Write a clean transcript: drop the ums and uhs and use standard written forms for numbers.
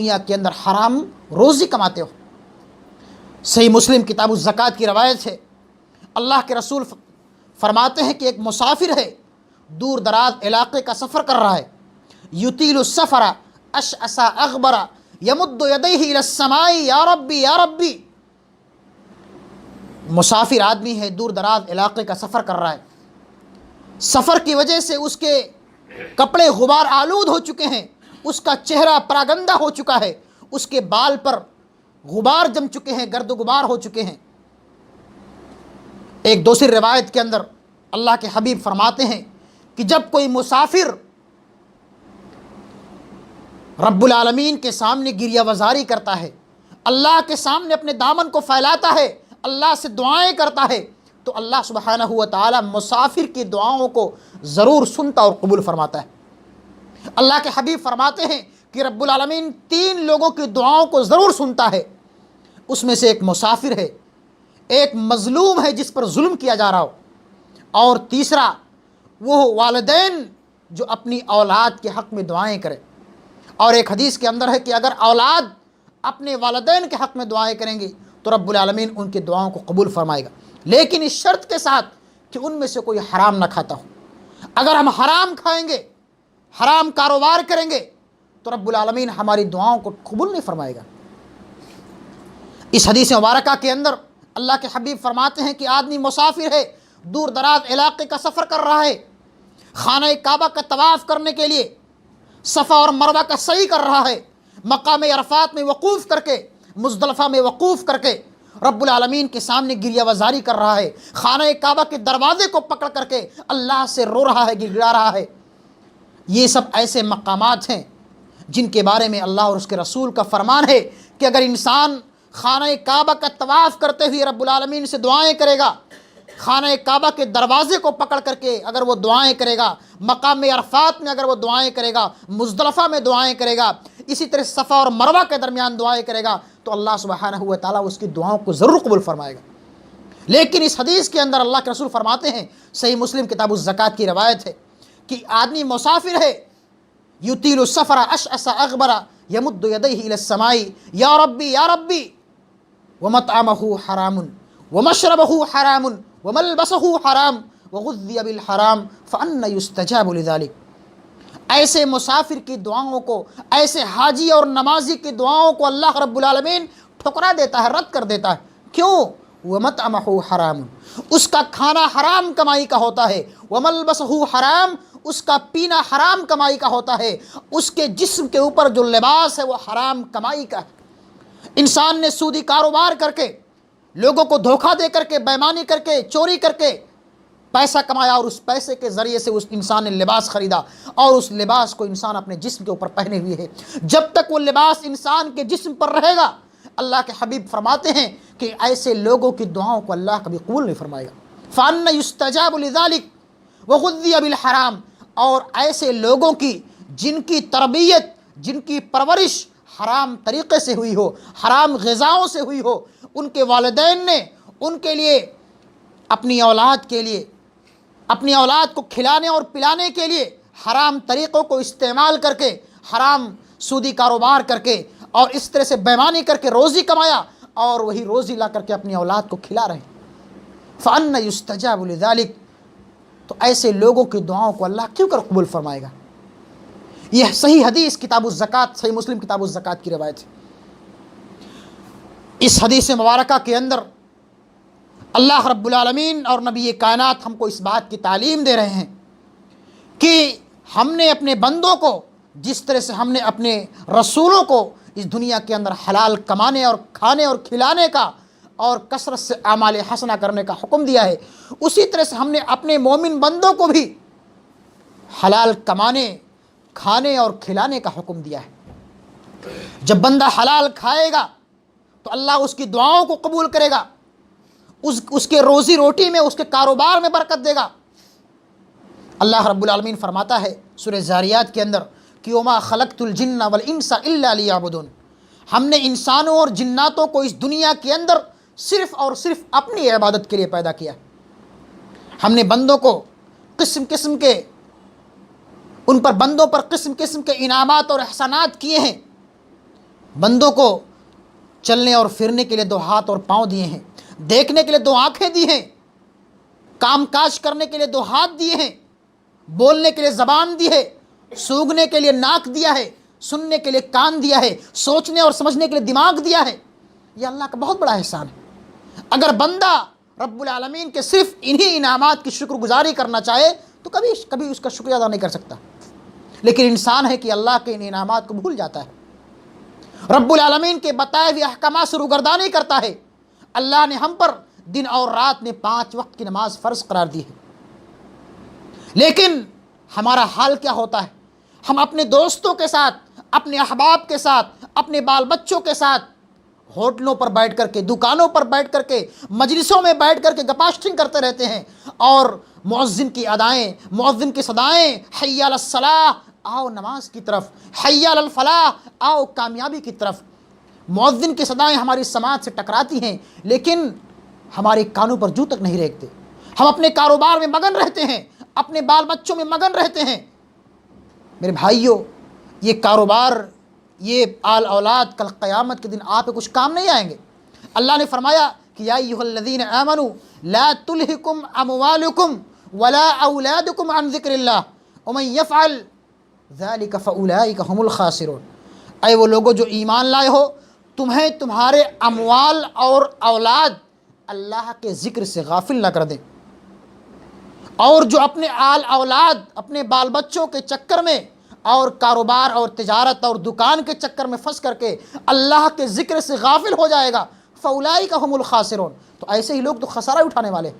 دنیا کے اندر حرام روزی کماتے ہو۔ صحیح مسلم کتاب الزکوٰۃ کی روایت ہے، اللہ کے رسول فرماتے ہیں کہ ایک مسافر ہے، دور دراز علاقے کا سفر کر رہا ہے، یطیل السفر اشعث اغبر یمد یدیہ الی السماء یا ربی یا ربی۔ مسافر آدمی ہے، دور دراز علاقے کا سفر کر رہا ہے، سفر کی وجہ سے اس کے کپڑے غبار آلود ہو چکے ہیں، اس کا چہرہ پراگندہ ہو چکا ہے، اس کے بال پر غبار جم چکے ہیں، گرد و غبار ہو چکے ہیں۔ ایک دوسری روایت کے اندر اللہ کے حبیب فرماتے ہیں کہ جب کوئی مسافر رب العالمین کے سامنے گریہ وزاری کرتا ہے، اللہ کے سامنے اپنے دامن کو پھیلاتا ہے، اللہ سے دعائیں کرتا ہے، تو اللہ سبحانہ و تعالی مسافر کی دعاؤں کو ضرور سنتا اور قبول فرماتا ہے۔ اللہ کے حبیب فرماتے ہیں کہ رب العالمین 3 لوگوں کی دعاؤں کو ضرور سنتا ہے، اس میں سے ایک مسافر ہے، ایک مظلوم ہے جس پر ظلم کیا جا رہا ہو، اور تیسرا وہ والدین جو اپنی اولاد کے حق میں دعائیں کرے۔ اور ایک حدیث کے اندر ہے کہ اگر اولاد اپنے والدین کے حق میں دعائیں کریں گی تو رب العالمین ان کی دعاؤں کو قبول فرمائے گا، لیکن اس شرط کے ساتھ کہ ان میں سے کوئی حرام نہ کھاتا ہو۔ اگر ہم حرام کھائیں گے، حرام کاروبار کریں گے تو رب العالمین ہماری دعاؤں کو قبول نہیں فرمائے گا۔ اس حدیث مبارکہ کے اندر اللہ کے حبیب فرماتے ہیں کہ آدمی مسافر ہے، دور دراز علاقے کا سفر کر رہا ہے، خانہ کعبہ کا طواف کرنے کے لیے صفا اور مروہ کا سعی کر رہا ہے، مقام عرفات میں وقوف کر کے، مزدلفہ میں وقوف کر کے رب العالمین کے سامنے گریہ وزاری کر رہا ہے، خانہ کعبہ کے دروازے کو پکڑ کر کے اللہ سے رو رہا ہے، گڑگڑا رہا ہے۔ یہ سب ایسے مقامات ہیں جن کے بارے میں اللہ اور اس کے رسول کا فرمان ہے کہ اگر انسان خانہ کعبہ کا طواف کرتے ہوئے رب العالمین سے دعائیں کرے گا، خانہ کعبہ کے دروازے کو پکڑ کر کے اگر وہ دعائیں کرے گا، مقام عرفات میں اگر وہ دعائیں کرے گا، مزدلفہ میں دعائیں کرے گا، اسی طرح صفا اور مروہ کے درمیان دعائیں کرے گا، تو اللہ سبحانہ و تعالیٰ اس کی دعاؤں کو ضرور قبول فرمائے گا۔ لیکن اس حدیث کے اندر اللہ کے رسول فرماتے ہیں، صحیح مسلم کتاب الزکوٰۃ کی روایت ہے کہ آدمی مسافر ہے، یطیل السفر اشعث اغبر یمد یدیہ الی السماء یا ربی یا ربی ومطعمہ حرام ومشربہ حرام وملبسہ حرام وغذی بالحرام فأنی یستجاب لذلک۔ ایسے مسافر کی دعاؤں کو، ایسے حاجی اور نمازی کی دعاؤں کو اللہ رب العالمین ٹھکرا دیتا ہے، رد کر دیتا ہے۔ کیوں؟ ومطعمہ حرام، اس کا کھانا حرام کمائی کا ہوتا ہے، وملبسہ حرام، اس کا پینا حرام کمائی کا ہوتا ہے، اس کے جسم کے اوپر جو لباس ہے وہ حرام کمائی کا ہے۔ انسان نے سودی کاروبار کر کے، لوگوں کو دھوکہ دے کر کے، بےایمانی کر کے، چوری کر کے پیسہ کمایا، اور اس پیسے کے ذریعے سے اس انسان نے لباس خریدا، اور اس لباس کو انسان اپنے جسم کے اوپر پہنے ہوئے ہے۔ جب تک وہ لباس انسان کے جسم پر رہے گا، اللہ کے حبیب فرماتے ہیں کہ ایسے لوگوں کی دعاؤں کو اللہ کبھی قبول نہیں فرمائے گا۔ فَأَنَّ يُسْتَجَابُ لِذَلِكَ وَغُذِّيَ بِالْحَرَامِ، اور ایسے لوگوں کی جن کی تربیت، جن کی پرورش حرام طریقے سے ہوئی ہو، حرام غذاؤں سے ہوئی ہو، ان کے والدین نے ان کے لیے، اپنی اولاد کے لیے، اپنی اولاد کو کھلانے اور پلانے کے لیے حرام طریقوں کو استعمال کر کے، حرام سودی کاروبار کر کے اور اس طرح سے بےایمانی کر کے روزی کمایا، اور وہی روزی لا کر کے اپنی اولاد کو کھلا رہے ہیں۔ فَأَنَّ يُسْتَجَابُ لِذَلِكَ، تو ایسے لوگوں کی دعاؤں کو اللہ کیوں کر قبول فرمائے گا؟ یہ صحیح حدیث کتاب الزکوٰۃ، صحیح مسلم کتاب الزکوٰۃ کی روایت ہے۔ اس حدیث مبارکہ کے اندر اللہ رب العالمین اور نبی کائنات ہم کو اس بات کی تعلیم دے رہے ہیں کہ ہم نے اپنے بندوں کو، جس طرح سے ہم نے اپنے رسولوں کو اس دنیا کے اندر حلال کمانے اور کھانے اور کھلانے کا اور کثرت سے اعمال حسنہ کرنے کا حکم دیا ہے، اسی طرح سے ہم نے اپنے مومن بندوں کو بھی حلال کمانے، کھانے اور کھلانے کا حکم دیا ہے۔ جب بندہ حلال کھائے گا تو اللہ اس کی دعاؤں کو قبول کرے گا، اس کے روزی روٹی میں، اس کے کاروبار میں برکت دے گا۔ اللہ رب العالمین فرماتا ہے سورہ زاریات کے اندر کہ وَمَا خَلَقْتُ الْجِنَّ وَالْإِنسَ إِلَّا لِيَعْبُدُونَ، ہم نے انسانوں اور جناتوں کو اس دنیا کے اندر صرف اور صرف اپنی عبادت کے لیے پیدا کیا۔ ہم نے بندوں کو قسم قسم کے، ان پر بندوں پر قسم قسم کے انعامات اور احسانات کیے ہیں، بندوں کو چلنے اور پھرنے کے لیے 2 ہاتھ اور پاؤں دیے ہیں، دیکھنے کے لیے 2 آنکھیں دی ہیں، کام کاج کرنے کے لیے 2 ہاتھ دیے ہیں، بولنے کے لیے زبان دی ہے، سونگھنے کے لیے ناک دیا ہے، سننے کے لیے کان دیا ہے، سوچنے اور سمجھنے کے لیے دماغ دیا ہے۔ یہ اللہ کا بہت بڑا احسان ہے۔ اگر بندہ رب العالمین کے صرف انہی انعامات کی شکر گزاری کرنا چاہے تو کبھی اس کا شکریہ ادا نہیں کر سکتا، لیکن انسان ہے کہ اللہ کے ان انعامات کو بھول جاتا ہے، رب العالمین کے بتائے ہوئے احکامات سے روگردانی کرتا ہے۔ اللہ نے ہم پر دن اور رات میں 5 وقت کی نماز فرض قرار دی ہے، لیکن ہمارا حال کیا ہوتا ہے؟ ہم اپنے دوستوں کے ساتھ، اپنے احباب کے ساتھ، اپنے بال بچوں کے ساتھ ہوٹلوں پر بیٹھ کر کے، دکانوں پر بیٹھ کر کے، مجلسوں میں بیٹھ کر کے گپاشٹنگ کرتے رہتے ہیں، اور مؤذن کی ادائیں، مؤذن کی صدائیں، حی علی الصلاۃ، آؤ نماز کی طرف، حی علی الفلاح، آؤ کامیابی کی طرف، مؤذن کی صدائیں ہماری سماعت سے ٹکراتی ہیں، لیکن ہمارے کانوں پر جوں تک نہیں ریگتے۔ ہم اپنے کاروبار میں مگن رہتے ہیں، اپنے بال بچوں میں مگن رہتے ہیں۔ میرے بھائیوں، یہ کاروبار، یہ آل اولاد کل قیامت کے دن آپ کے کچھ کام نہیں آئیں گے۔ اللہ نے فرمایا کہ یا ایھا الذین آمنوا لا تلہکم اموالکم ولا اولادکم عن ذکر اللہ ومن یفعل ذلک فاولئک هم الخاسرون۔ اے وہ لوگوں جو ایمان لائے ہو، تمہیں تمہارے اموال اور اولاد اللہ کے ذکر سے غافل نہ کر دیں، اور جو اپنے آل اولاد، اپنے بال بچوں کے چکر میں اور کاروبار اور تجارت اور دکان کے چکر میں پھنس کر کے اللہ کے ذکر سے غافل ہو جائے گا، فاولئک هم الخاسرون، تو ایسے ہی لوگ تو خسارہ اٹھانے والے ہیں۔